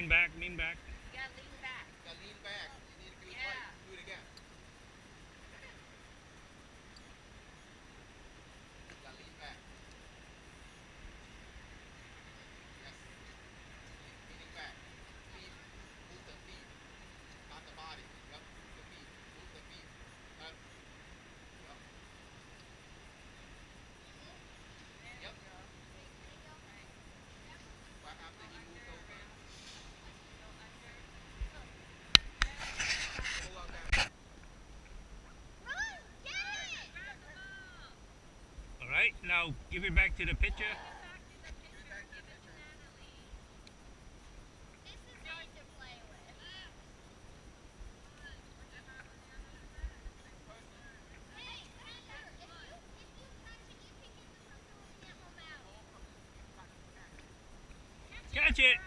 Lean back, lean back. You gotta lean back. You gotta lean back. You need to do it right. Do it again. You gotta lean back. Yes. Leaning back. Feet. Move the feet. Not the body. Yep. Move the feet. Move the feet. Yep. Yep. Right after he moved over. Pull out that. All right, now give it back to the pitcher. Catch it.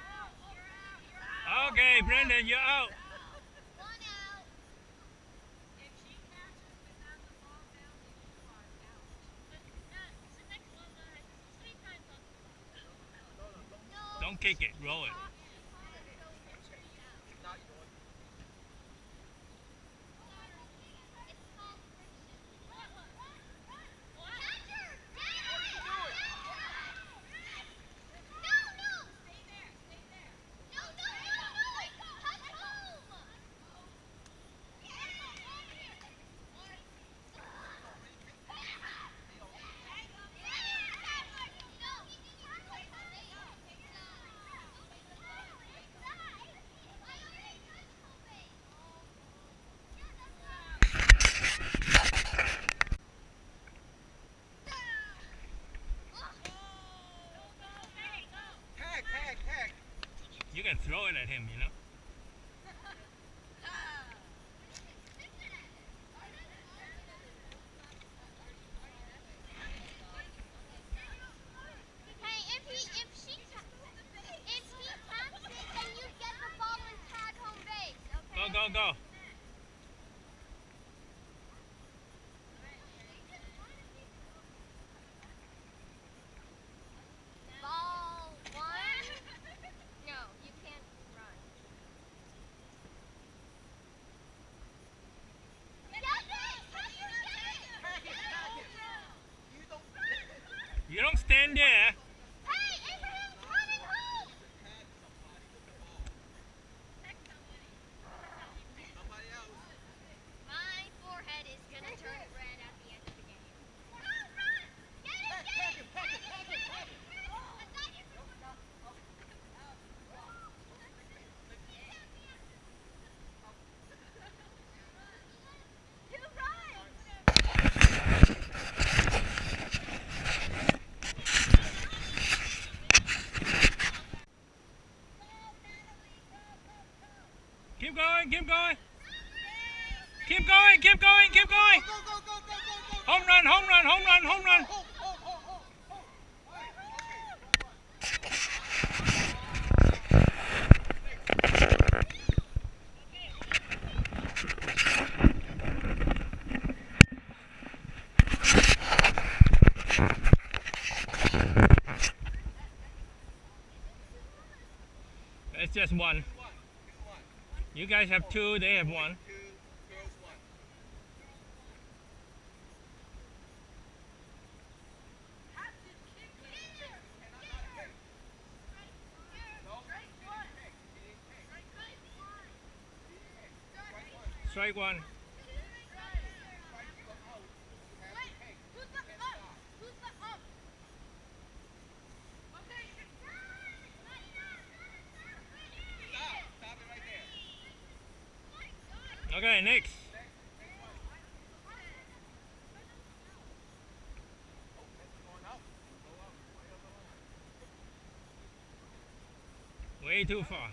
Okay, Brendan, you're out. Don't kick it, roll it. You can throw it at him, you know. Go, go, go. Ball one. No, you can't run. You don't stand there. My forehead is gonna turn red at the end of the game. Keep going, keep going. Keep going, keep going, keep going. Home run, home run, home run, home run. It's just one. You guys have two, they have one. Strike one. Okay, next. Way too far.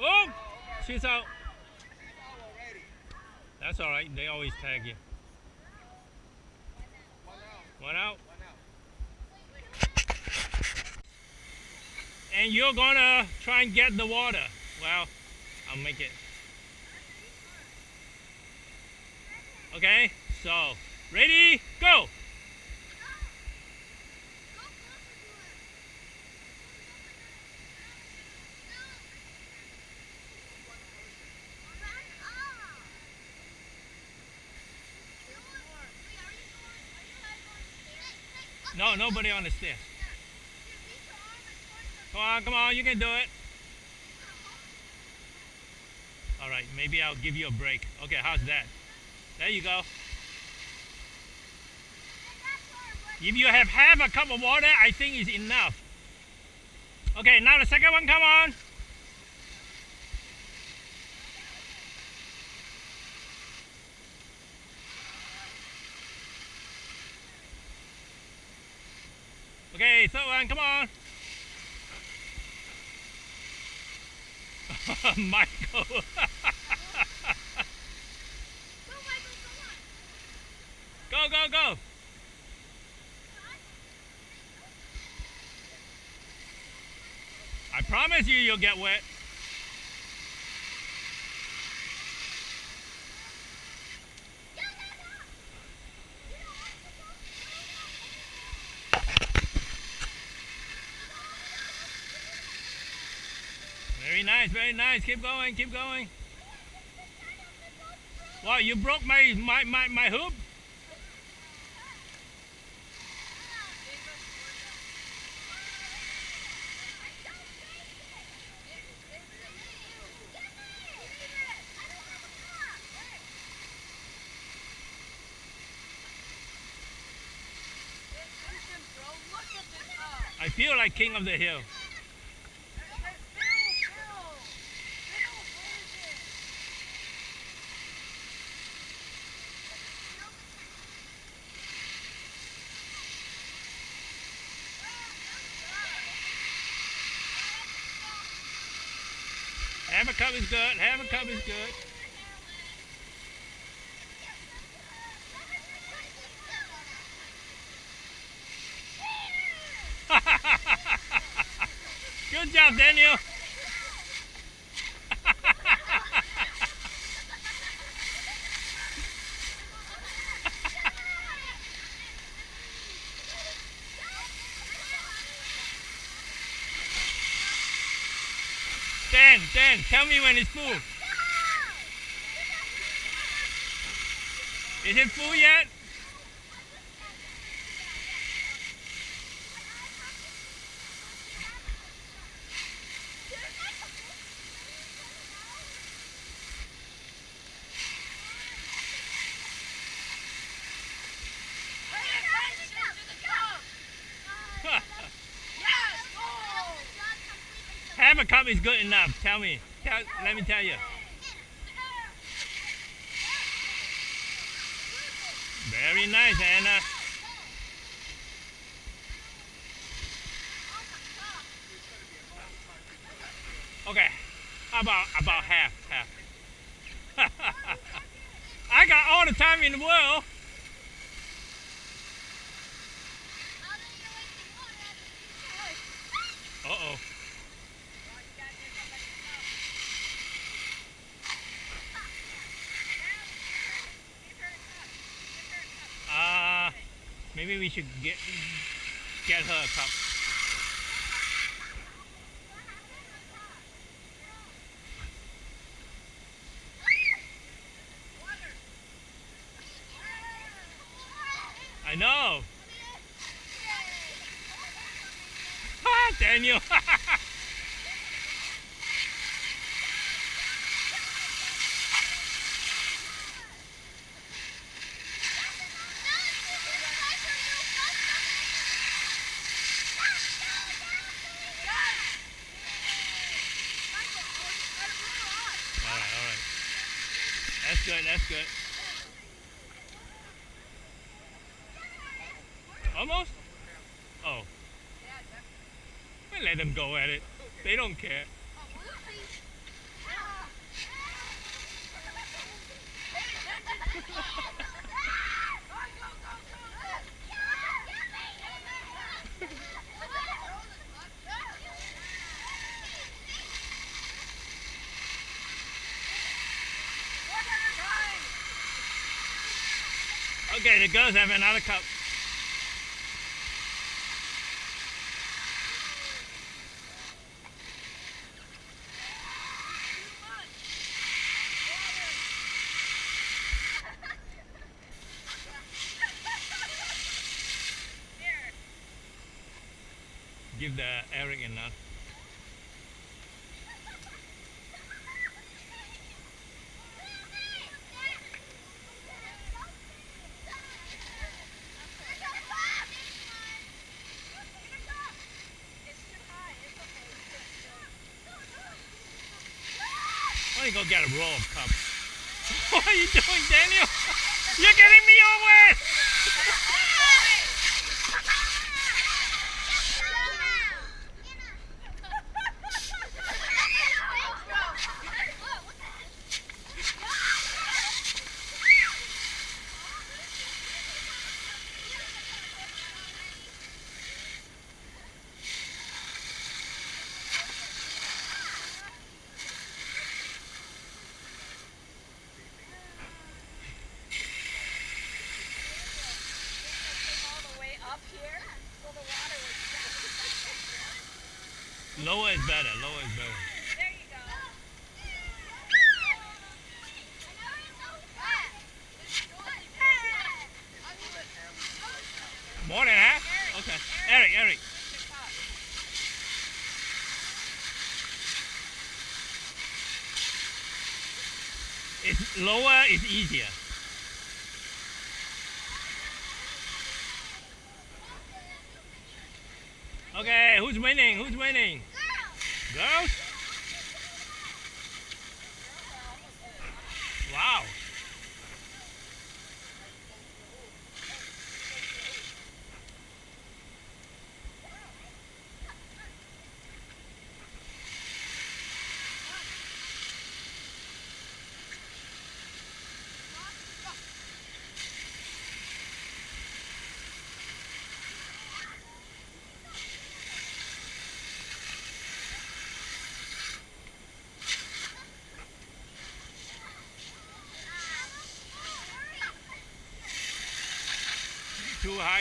Oh, she's out. That's all right. They always tag you. One out. and you're gonna try and get the water. Well, I'll make it. Okay, so ready, go. No, nobody on the stairs. Come on, you can do it. All right, maybe I'll give you a break. Okay, how's that? There you go. If you have half a cup of water, I think is enough. Okay, now the second one, come on. Okay, third one, come on. Michael. Go. I promise you, you'll get wet. Very nice. Keep going. Wow, you broke my hoop? I feel like king of the hill. Half a cup is good. Good job, Daniel. Dan, tell me when it's full. Is it full yet? Half a cup is good enough. Tell me. Let me tell you. Very nice, Anna. Okay. How about half? I got all the time in the world. Uh-oh. Maybe we should get her a cup. I know. Daniel. That's good. Almost? Oh. I let them go at it. They don't care. Okay, the girls have another cup. Give the Eric enough. Why don't you go get a roll of cups? What are you doing, Daniel? You're getting me all wet! Lower is better, lower is better. There you go. More than half? Okay. Eric. It's lower is easier. Okay, who's winning? Who's winning? Girls? Wow.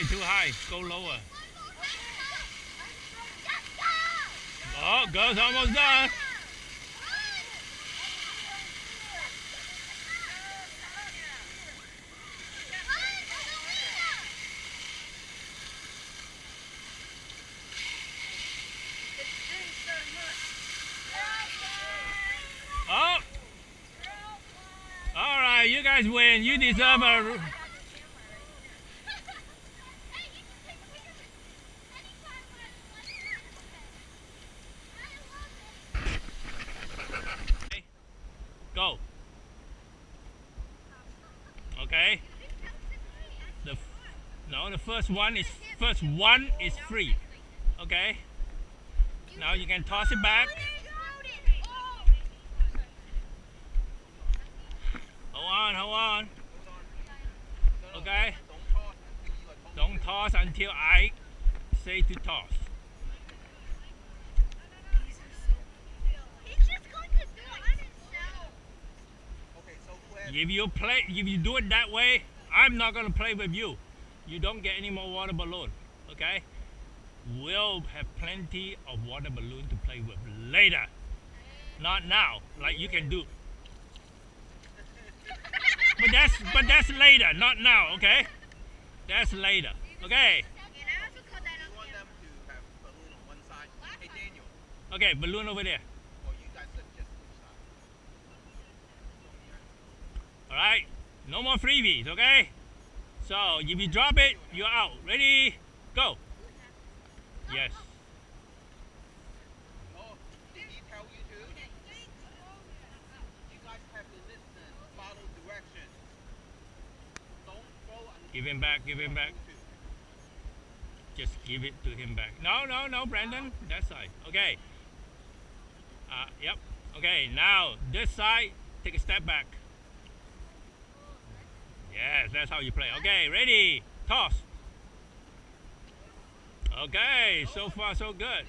Too high. Go lower. Oh, girls almost done. Oh. All right, you guys win. You deserve a... Go. Okay. The first one is free. Okay. Now you can toss it back. Hold on. Okay. Don't toss until I say to toss. If you do it that way, I'm not gonna play with you. You don't get any more water balloon. Okay? We'll have plenty of water balloon to play with later. Not now, like you can do. But that's later, not now, okay? That's later. Okay. You want them to have balloon on one side. Hey Daniel, Okay, balloon over there. or you guys just which side? Alright? No more freebies, okay? So if you drop it, you're out. Ready? Go. Yes. Oh, did he tell you to? You guys have to listen, follow directions. Don't throw until Give him back. Just give it to him back. No, Brandon. That side. Okay. Yep. Okay, now this side, take a step back. Yes, that's how you play. Okay, ready? Toss. Okay, so far so good.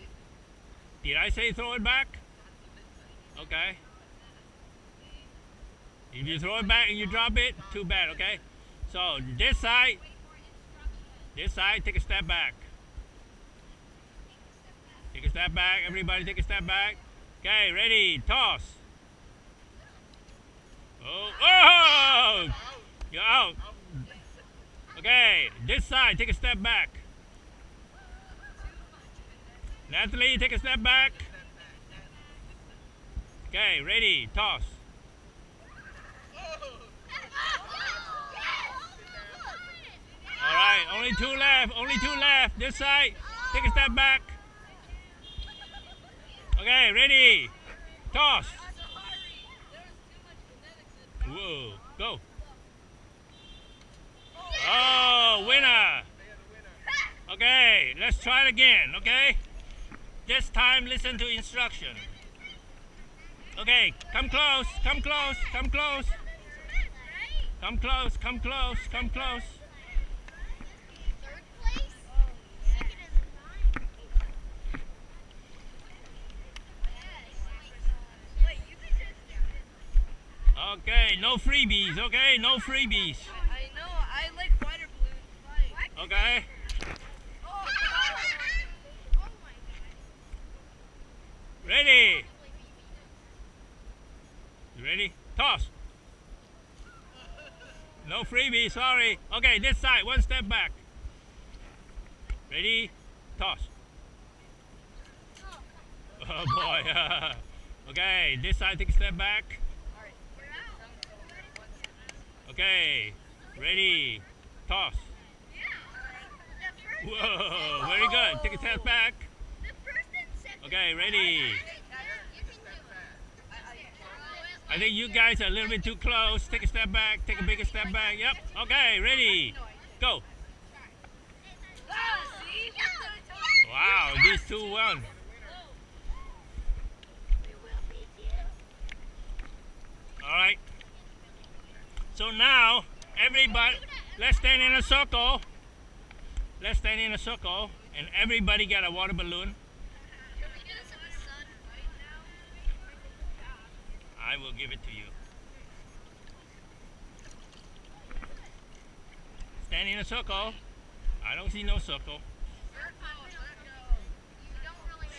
Did I say throw it back? Okay. If you throw it back and you drop it, too bad, okay? So this side, take a step back. Take a step back. Everybody take a step back. Okay, ready, toss. Oh, oh! You're out. Okay, this side, take a step back. Natalie, take a step back. Okay, ready, toss. All right, only two left. Only two left. This side, take a step back. Okay, ready, toss. Whoa, go. Oh, winner. Okay, let's try it again, okay? This time, listen to instruction. Okay, come close, come close, come close. Come close, come close, come close. Third place? Second is fine. Wait, you could just... Okay, no freebies, okay? No freebies. I know, I like water balloons. Okay? Oh my god. Ready? You ready? Toss. No freebie, sorry. Okay, this side, one step back. Ready? Toss. Oh boy. Okay, this side, take a step back. Okay, ready? Toss. Whoa, very good. Take a step back. Okay, ready? I think you guys are a little bit too close. Take a step back. Take a bigger step back. Yep. Okay, ready? Go. Wow, these two won. All right. So now, everybody, let's stand in a circle. Let's stand in a circle, and everybody get a water balloon. I will give it to you. Stand in a circle. I don't see no circle.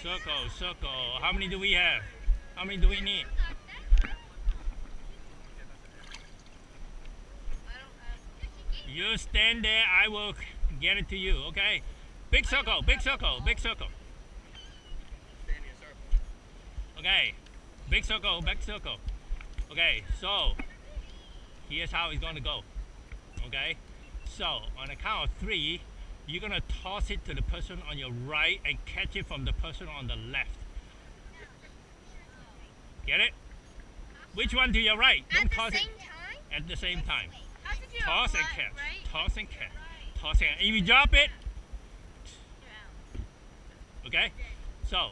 Circle, circle. How many do we have? How many do we need? You stand there, I will get it to you, okay? Big circle, big circle, big circle. Okay, big circle, big circle. Okay, so here's how it's gonna go. Okay, so on the count of 3, you're gonna toss it to the person on your right and catch it from the person on the left. Get it? Which one to your right? Don't toss it at the same time. Toss and catch. Toss and catch. Toss and if you drop it, okay? So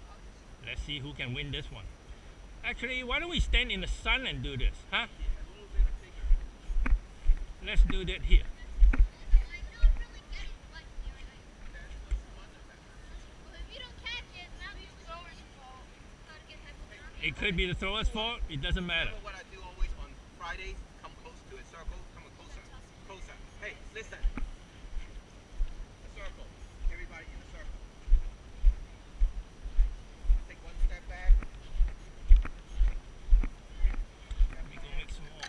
let's see who can win this one. Actually, why don't we stand in the sun and do this, huh? Let's do that here. It could be the thrower's fault. It doesn't matter. You know what I do always on Fridays? Come close to a circle. Come closer. Closer. Hey, listen. A circle. Everybody in a circle. Take one step back. We can make some more.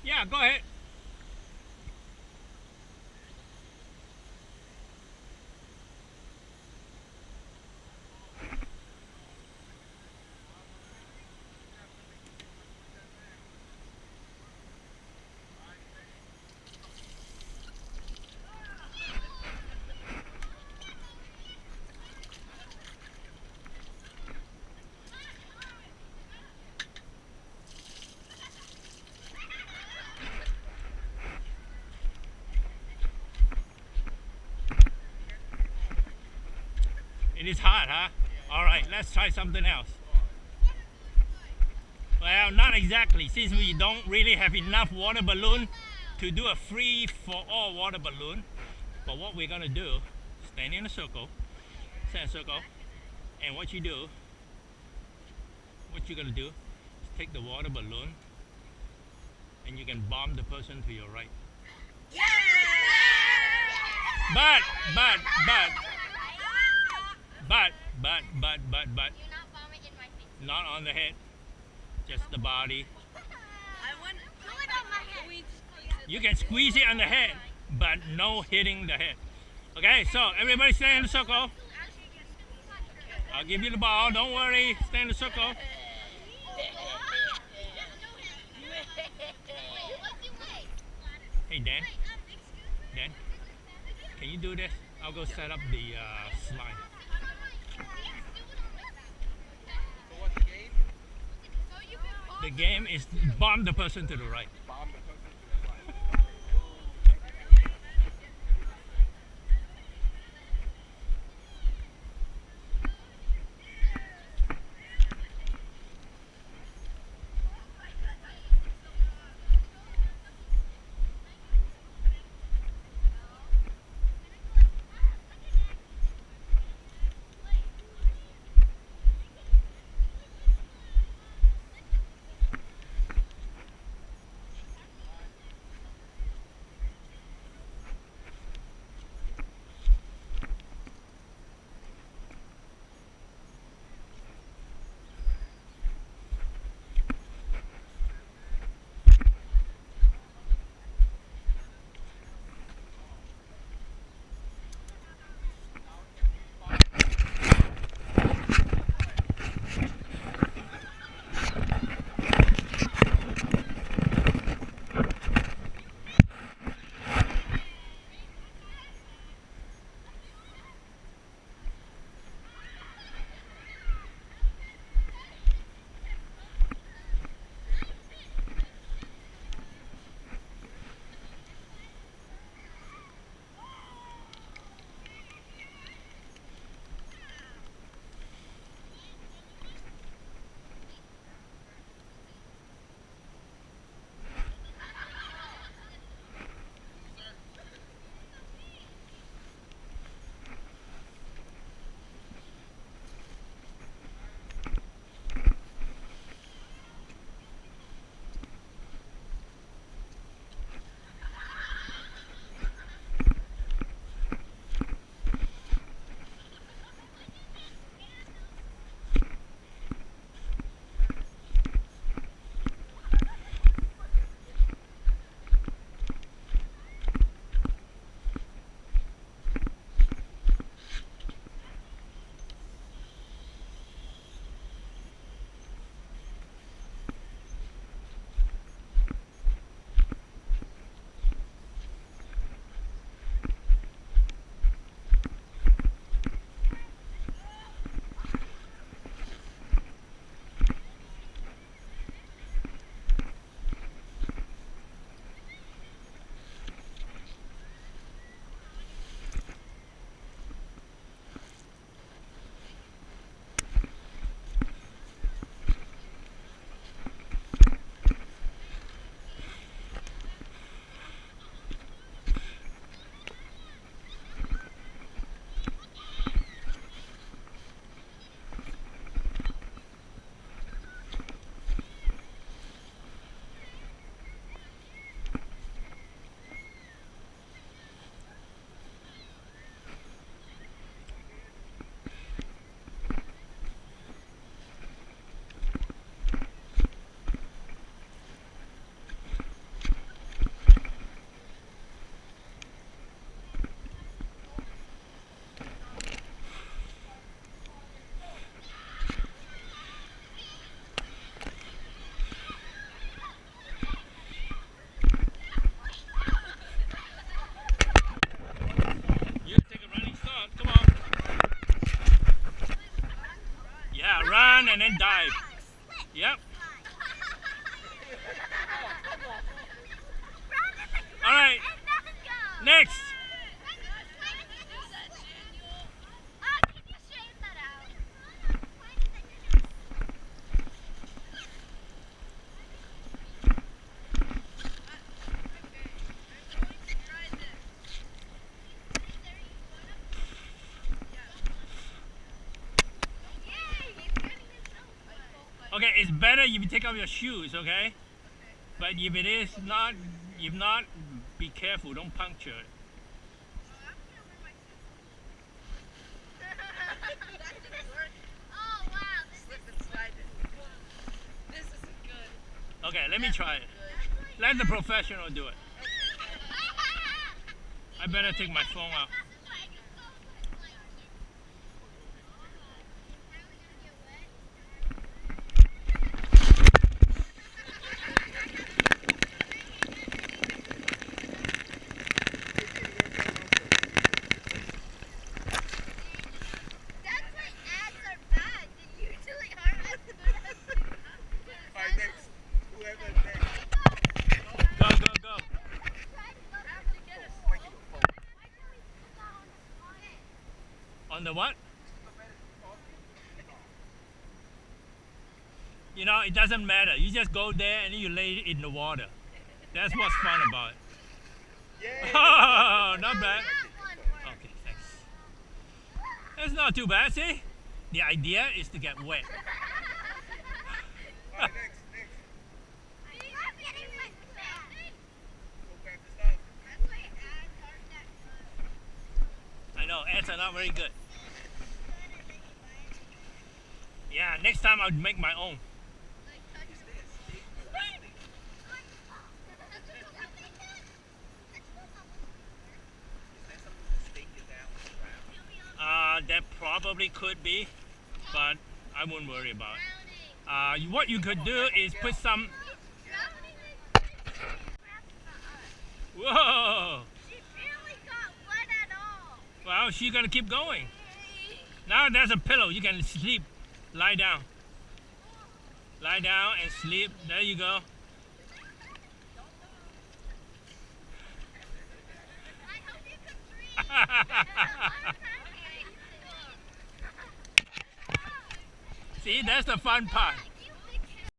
Yeah, go ahead. It's hot, huh? All right, let's try something else. Well, not exactly, since we don't really have enough water balloon to do a free-for-all water balloon. But what we're gonna do, stand in a circle, and what you're gonna do is take the water balloon and you can bomb the person to your right. Yeah! But, Do not bomb it in my face. not on the head, just the body. I want Do it on my head. we squeeze it. You can squeeze it on the head, but no hitting the head. Okay, so everybody stay in the circle. I'll give you the ball, don't worry, stay in the circle. Hey Dan, can you do this? I'll go set up the slide. So what's the game? The game is bomb the person to the right. Bomb the person to the right. and then dive. Yep. All right. Next. better if you take off your shoes, okay? But if it is not, if not, be careful, don't puncture it. Oh wow, this Slip and slide it. This isn't good. Okay, let me try it. Good. Let the professional do it. I better take my phone out. That's why ads are bad. They usually aren't as good as Alright, next. Whoever next. Go, go, go. On the what? You know, it doesn't matter. You just go there and you lay it in the water. That's what's fun about it. Yeah. Oh, not bad. Okay, thanks. That's not too bad, see? The idea is to get wet. Alright, next, next. I'm getting wet. Go grab the stuff. That's why ads aren't that good. I know, ants are not very good. Yeah, next time I'll make my own. That probably could be, but I wouldn't worry about it. What you could do is put some. Whoa! She barely got wet at all. Well, she's gonna keep going. Now there's a pillow. You can sleep. Lie down. Lie down and sleep. There you go. I hope you can breathe. See, that's the fun part.